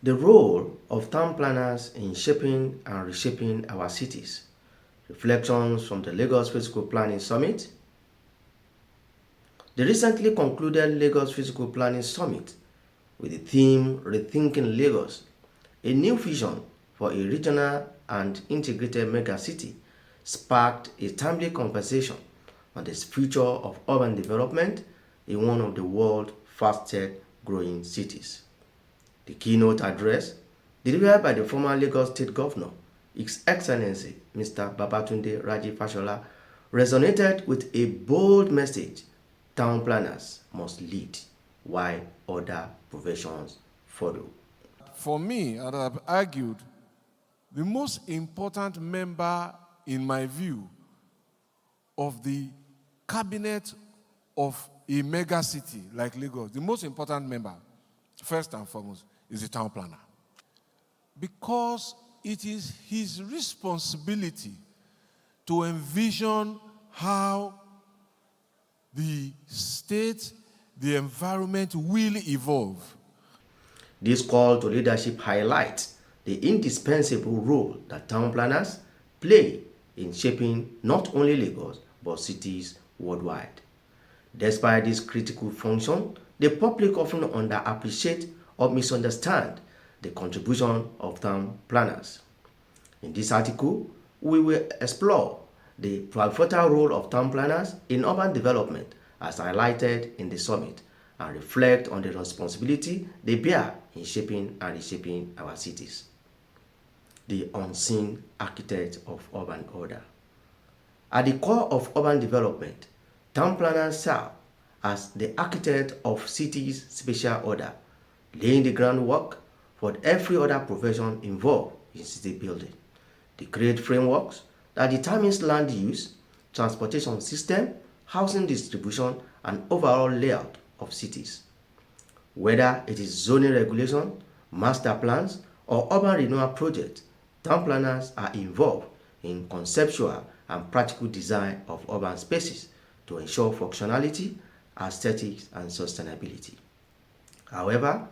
The role of town planners in shaping and reshaping our cities. Reflections from the Lagos Physical Planning Summit. The recently concluded Lagos Physical Planning Summit with the theme Rethinking Lagos, a new vision for a regional and integrated megacity sparked a timely conversation on the future of urban development in one of the world's fastest growing cities. The keynote address, delivered by the former Lagos State Governor, His Excellency Mr. Babatunde Raji Fashola, resonated with a bold message: town planners must lead while other professions follow. For me, as I've argued, the most important member, in my view, of the cabinet of a mega city like Lagos, the most important member, first and foremost, is the town planner. Because it is his responsibility to envision how the state, the environment will evolve. This call to leadership highlights the indispensable role that town planners play in shaping not only Lagos but cities worldwide. Despite this critical function, the public often underappreciate or misunderstand the contribution of town planners. In this article, we will explore the pivotal role of town planners in urban development as highlighted in the summit and reflect on the responsibility they bear in shaping and reshaping our cities. The unseen architect of urban order. At the core of urban development, town planners serve as the architect of cities' spatial order, laying the groundwork for every other profession involved in city building. They create frameworks that determines land use, transportation system, housing distribution, and overall layout of cities. Whether it is zoning regulation, master plans, or urban renewal projects, town planners are involved in conceptual and practical design of urban spaces to ensure functionality, aesthetics, and sustainability. However,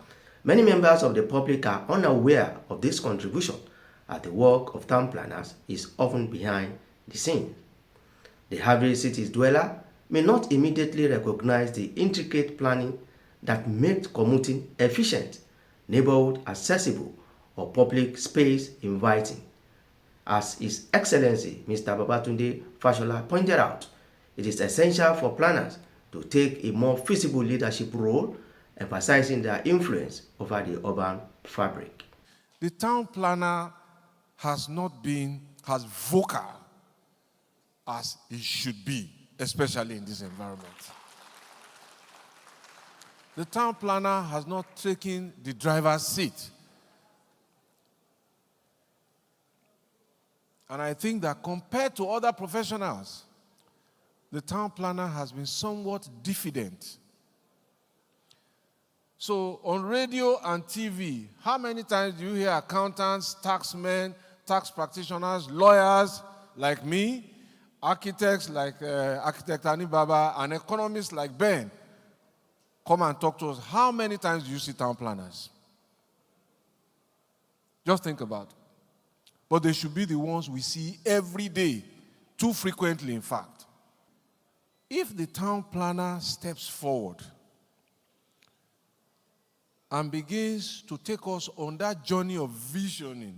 many members of the public are unaware of this contribution as the work of town planners is often behind the scene. The average city dweller may not immediately recognize the intricate planning that makes commuting efficient, neighborhood accessible, or public space inviting. As His Excellency Mr. Babatunde Fashola pointed out, it is essential for planners to take a more visible leadership role, emphasizing their influence over the urban fabric. The town planner has not been as vocal as it should be, especially in this environment. The town planner has not taken the driver's seat. And I think that compared to other professionals, the town planner has been somewhat diffident. So on radio and TV, how many times do you hear accountants, taxmen, tax practitioners, lawyers like me, architects like architect Anibaba, and economists like Ben come and talk to us? How many times do you see town planners? Just think about it. But they should be the ones we see every day, too frequently in fact. If the town planner steps forward and begins to take us on that journey of visioning,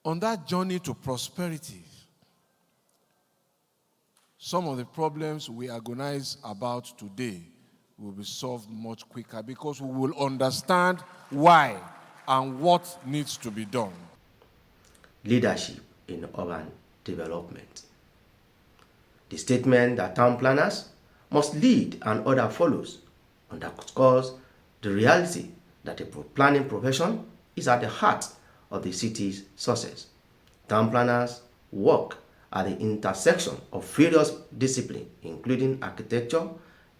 on that journey to prosperity, some of the problems we agonize about today will be solved much quicker because we will understand why and what needs to be done. Leadership in urban development. The statement that town planners must lead and order follows underscores the reality that the planning profession is at the heart of the city's success. Town planners work at the intersection of various disciplines including architecture,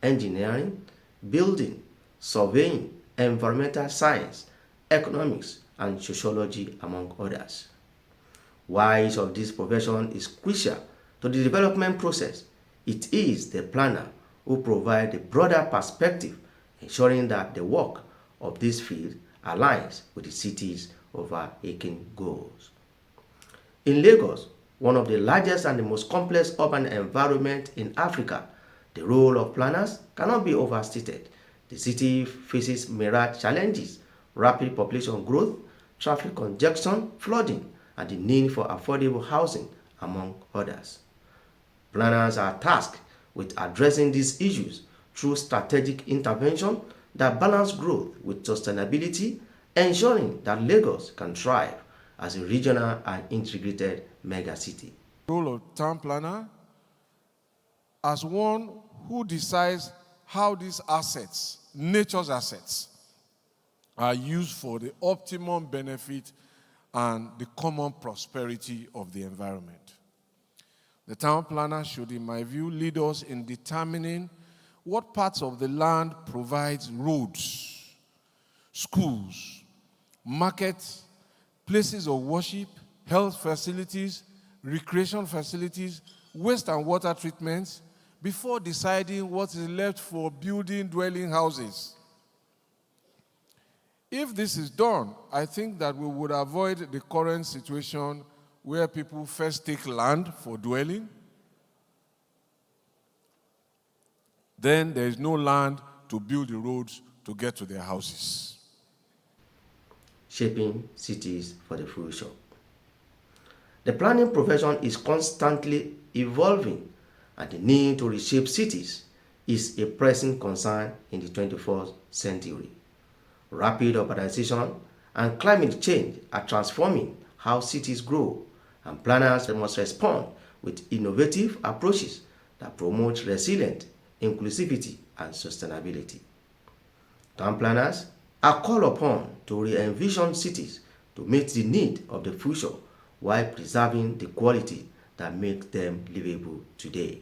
engineering, building, surveying, environmental science, economics, and sociology, among others. While each of these professions is crucial to the development process, it is the planner who provides the broader perspective, ensuring that the work of this field aligns with the city's overarching goals. In Lagos, one of the largest and the most complex urban environments in Africa, the role of planners cannot be overstated. The city faces myriad challenges: rapid population growth, traffic congestion, flooding, and the need for affordable housing, among others. Planners are tasked with addressing these issues through strategic intervention that balance growth with sustainability, ensuring that Lagos can thrive as a regional and integrated megacity. Role of town planner as one who decides how these assets, nature's assets, are used for the optimum benefit and the common prosperity of the environment. The town planner should, in my view, lead us in determining what parts of the land provides roads, schools, markets, places of worship, health facilities, recreation facilities, waste and water treatments, before deciding what is left for building dwelling houses. If this is done, I think that we would avoid the current situation where people first take land for dwelling, then there is no land to build the roads to get to their houses. Shaping cities for the future. The planning profession is constantly evolving, and the need to reshape cities is a pressing concern in the 21st century. Rapid urbanization and climate change are transforming how cities grow, and planners must respond with innovative approaches that promote resilience, inclusivity, and sustainability. Town planners are called upon to re-envision cities to meet the need of the future while preserving the quality that makes them livable today.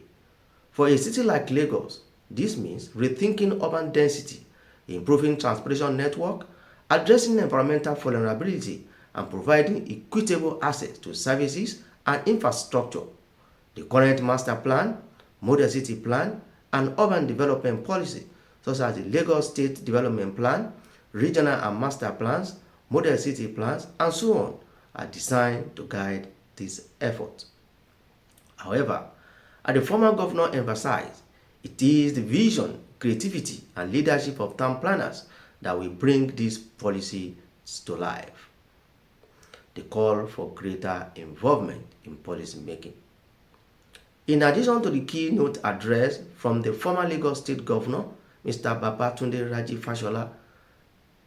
For a city like Lagos, this means rethinking urban density, improving transportation network, addressing environmental vulnerability, and providing equitable access to services and infrastructure. The current master plan, model city plan, and urban development policy, such as the Lagos State Development Plan, regional and master plans, model city plans, and so on, are designed to guide this effort. However, as the former governor emphasized, it is the vision, creativity, and leadership of town planners that will bring these policies to life. The call for greater involvement in policy making. In addition to the keynote address from the former Lagos State Governor, Mr. Babatunde Raji Fashola,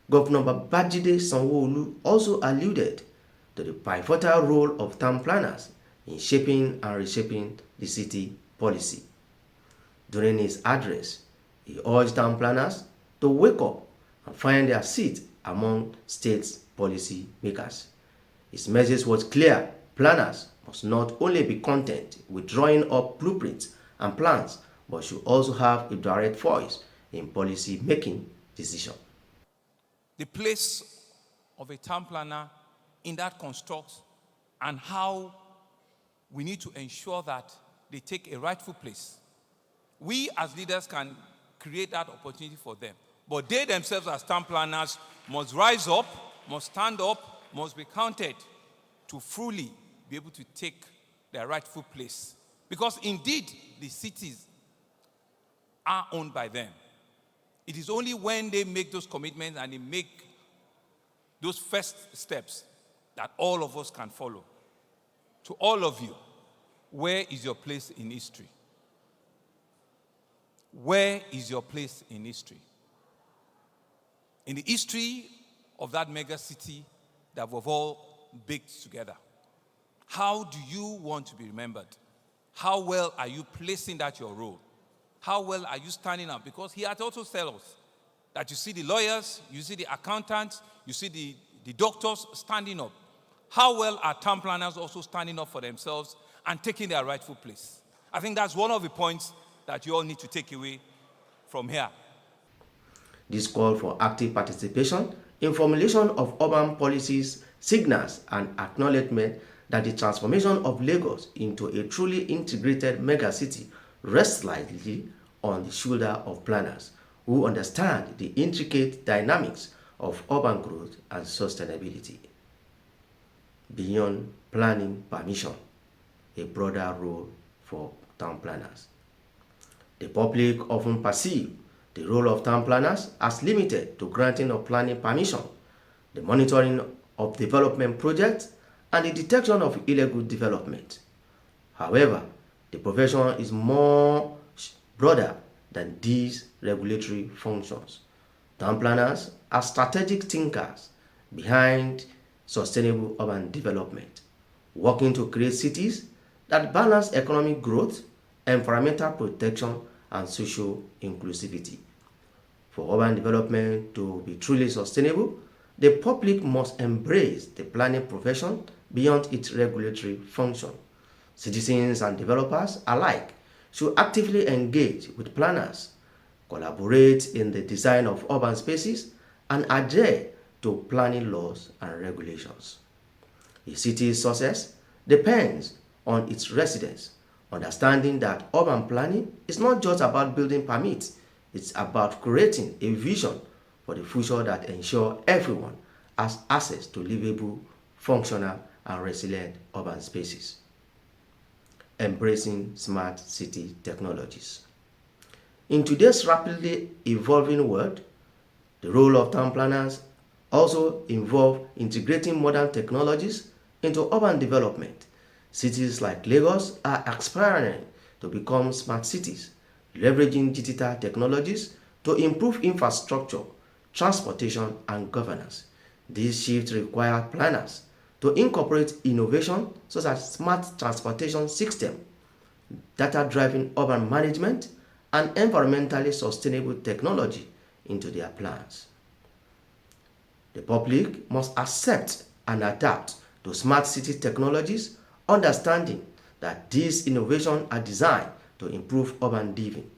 Governor Babajide Sanwo-Olu also alluded to the pivotal role of town planners in shaping and reshaping the city policy. During his address, he urged town planners to wake up and find their seat among state's policy makers. His message was clear: planners must not only be content with drawing up blueprints and plans, but should also have a direct voice in policy making decisions. The place of a town planner in that construct and how we need to ensure that they take a rightful place. We as leaders can create that opportunity for them, but they themselves as town planners must rise up, must stand up, must be counted to fully be able to take their rightful place. Because indeed, the cities are owned by them. It is only when they make those commitments and they make those first steps that all of us can follow. To all of you, where is your place in history? Where is your place in history? In the history of that mega city that we've all baked together, how do you want to be remembered? How well are you placing that your role? How well are you standing up? Because he had also told us that you see the lawyers, you see the accountants, you see the doctors standing up. How well are town planners also standing up for themselves and taking their rightful place? I think that's one of the points that you all need to take away from here. This call for active participation in formulation of urban policies signals an acknowledgement that the transformation of Lagos into a truly integrated megacity rests lightly on the shoulder of planners who understand the intricate dynamics of urban growth and sustainability. Beyond planning permission, a broader role for town planners. The public often perceive the role of town planners as limited to granting of planning permission, the monitoring of development projects, and the detection of illegal development. However, the profession is more broader than these regulatory functions. Town planners are strategic thinkers behind sustainable urban development, working to create cities that balance economic growth, environmental protection, and social inclusivity. For urban development to be truly sustainable, the public must embrace the planning profession beyond its regulatory function. Citizens and developers alike should actively engage with planners, collaborate in the design of urban spaces, and adhere to planning laws and regulations. A city's success depends on its residents, understanding that urban planning is not just about building permits, it's about creating a vision for the future that ensures everyone has access to livable, functional, and resilient urban spaces. Embracing smart city technologies. In today's rapidly evolving world, the role of town planners also involve integrating modern technologies into urban development. Cities like Lagos are aspiring to become smart cities, leveraging digital technologies to improve infrastructure, transportation, and governance. These shifts require planners to incorporate innovation such as smart transportation system, data-driven urban management, and environmentally sustainable technology into their plans. The public must accept and adapt to smart city technologies, understanding that these innovations are designed to improve urban living,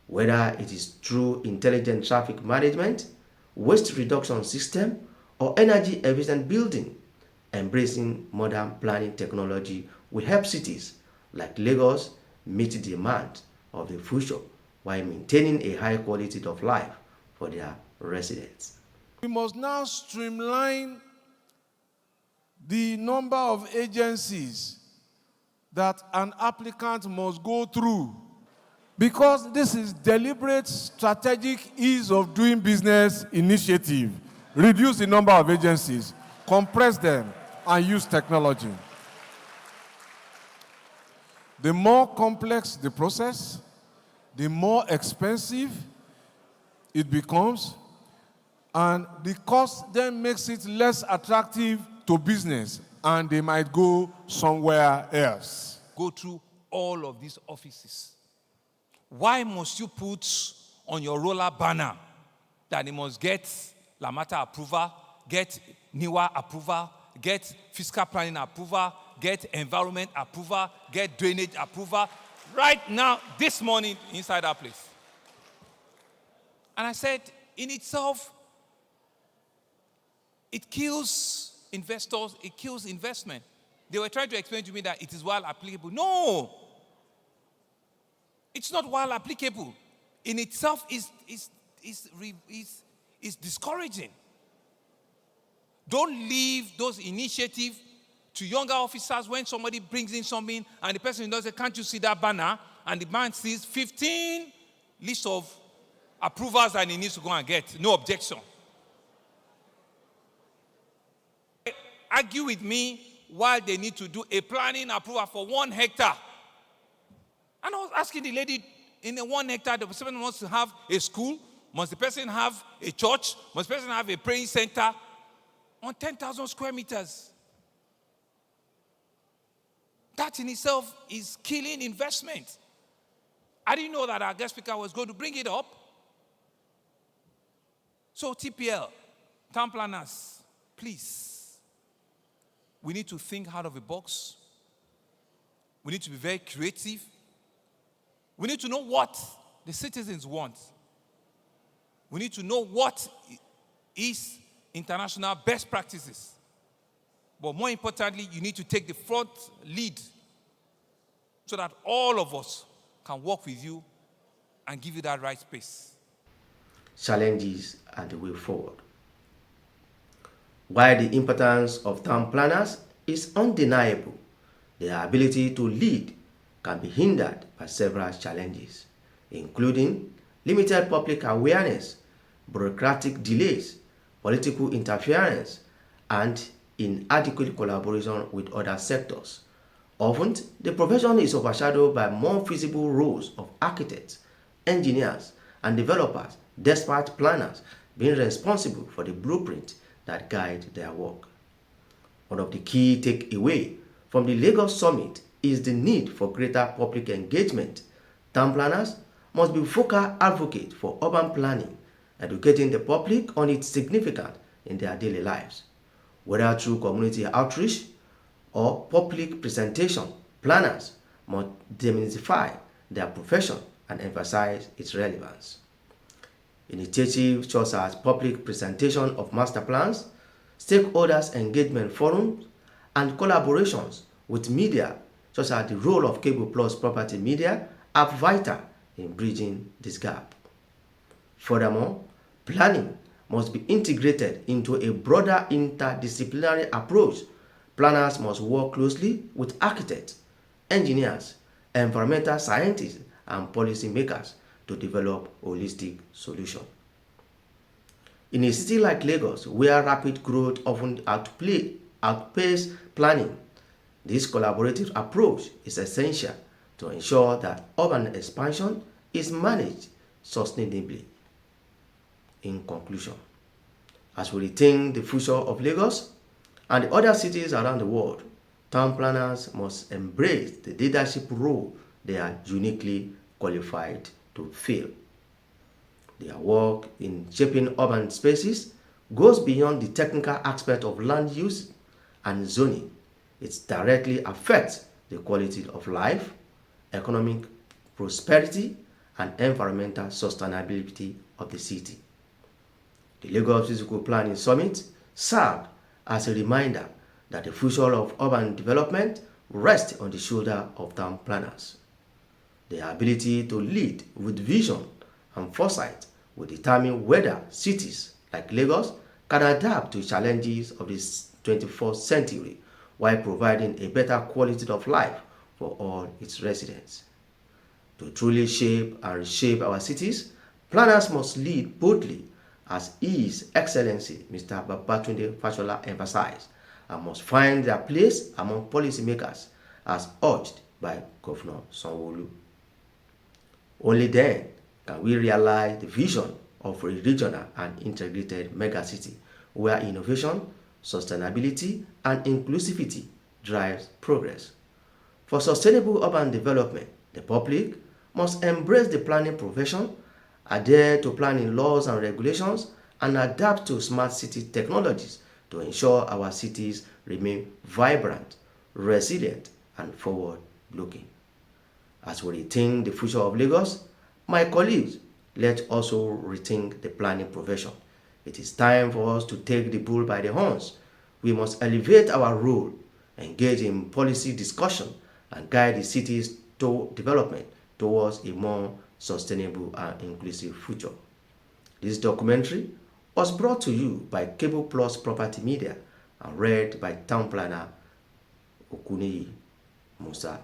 whether it is through intelligent traffic management, waste reduction system, or energy efficient building. Embracing modern planning technology will help cities like Lagos meet the demand of the future while maintaining a high quality of life for their residents. We must now streamline the number of agencies that an applicant must go through, because this is deliberate strategic ease of doing business initiative. Reduce the number of agencies, compress them, and use technology. The more complex the process, the more expensive it becomes, and the cost then makes it less attractive to business, and they might go somewhere else. Go through all of these offices. Why must you put on your roller banner that it must get Lamata approval, get NIWA approval, get fiscal planning approval, get environment approval, get drainage approval? Right now, this morning, inside our place. And I said, in itself, it kills investors, it kills investment. They were trying to explain to me that it is while applicable. No! It's not while applicable. In itself is discouraging. Don't leave those initiatives to younger officers when somebody brings in something and the person does say, can't you see that banner? And the man sees 15 lists of approvals that he needs to go and get. No objection. Argue with me while they need to do a planning approval for 1 hectare. And I was asking the lady, in the 1 hectare, the person wants to have a school, must the person have a church, must the person have a praying center on 10,000 square meters? That in itself is killing investment. I didn't know that our guest speaker was going to bring it up. So TPL, town planners, please, we need to think out of the box. We need to be very creative. We need to know what the citizens want. We need to know what is international best practices. But more importantly, you need to take the front lead so that all of us can work with you and give you that right space. Challenges and the way forward. While the importance of town planners is undeniable, their ability to lead can be hindered by several challenges, including limited public awareness, bureaucratic delays, political interference, and inadequate collaboration with other sectors. Often, the profession is overshadowed by more visible roles of architects, engineers, and developers, despite planners being responsible for the blueprint that guide their work. One of the key takeaways from the Lagos Summit is the need for greater public engagement. Town planners must be vocal advocates for urban planning, educating the public on its significance in their daily lives. Whether through community outreach or public presentation, planners must demystify their profession and emphasize its relevance. Initiatives such as public presentation of master plans, stakeholders engagement forums, and collaborations with media, such as the role of Cable Plus Property Media, are vital in bridging this gap. Furthermore, planning must be integrated into a broader interdisciplinary approach. Planners must work closely with architects, engineers, environmental scientists, and policymakers to develop holistic solutions. In a city like Lagos, where rapid growth often outpaces planning, this collaborative approach is essential to ensure that urban expansion is managed sustainably. In conclusion, as we rethink the future of Lagos and the other cities around the world, town planners must embrace the leadership role they are uniquely qualified to fill. Their work in shaping urban spaces goes beyond the technical aspect of land use and zoning. It directly affects the quality of life, economic prosperity, and environmental sustainability of the city. The Lagos Physical Planning Summit served as a reminder that the future of urban development rests on the shoulders of town planners. Their ability to lead with vision and foresight will determine whether cities like Lagos can adapt to challenges of the 21st century while providing a better quality of life for all its residents. To truly shape and reshape our cities, planners must lead boldly, as His Excellency Mr. Babatunde Fashola emphasized, and must find their place among policymakers, as urged by Governor Sanwo-Olu. Only then can we realize the vision of a regional and integrated megacity where innovation, sustainability, and inclusivity drives progress. For sustainable urban development, the public must embrace the planning profession, adhere to planning laws and regulations, and adapt to smart city technologies to ensure our cities remain vibrant, resilient, and forward-looking. As we rethink the future of Lagos, my colleagues, let's also rethink the planning profession. It is time for us to take the bull by the horns. We must elevate our role, engage in policy discussion, and guide the city's development towards a more sustainable and inclusive future. This documentary was brought to you by Cable Plus Property Media and read by town planner Okuneyi Musa.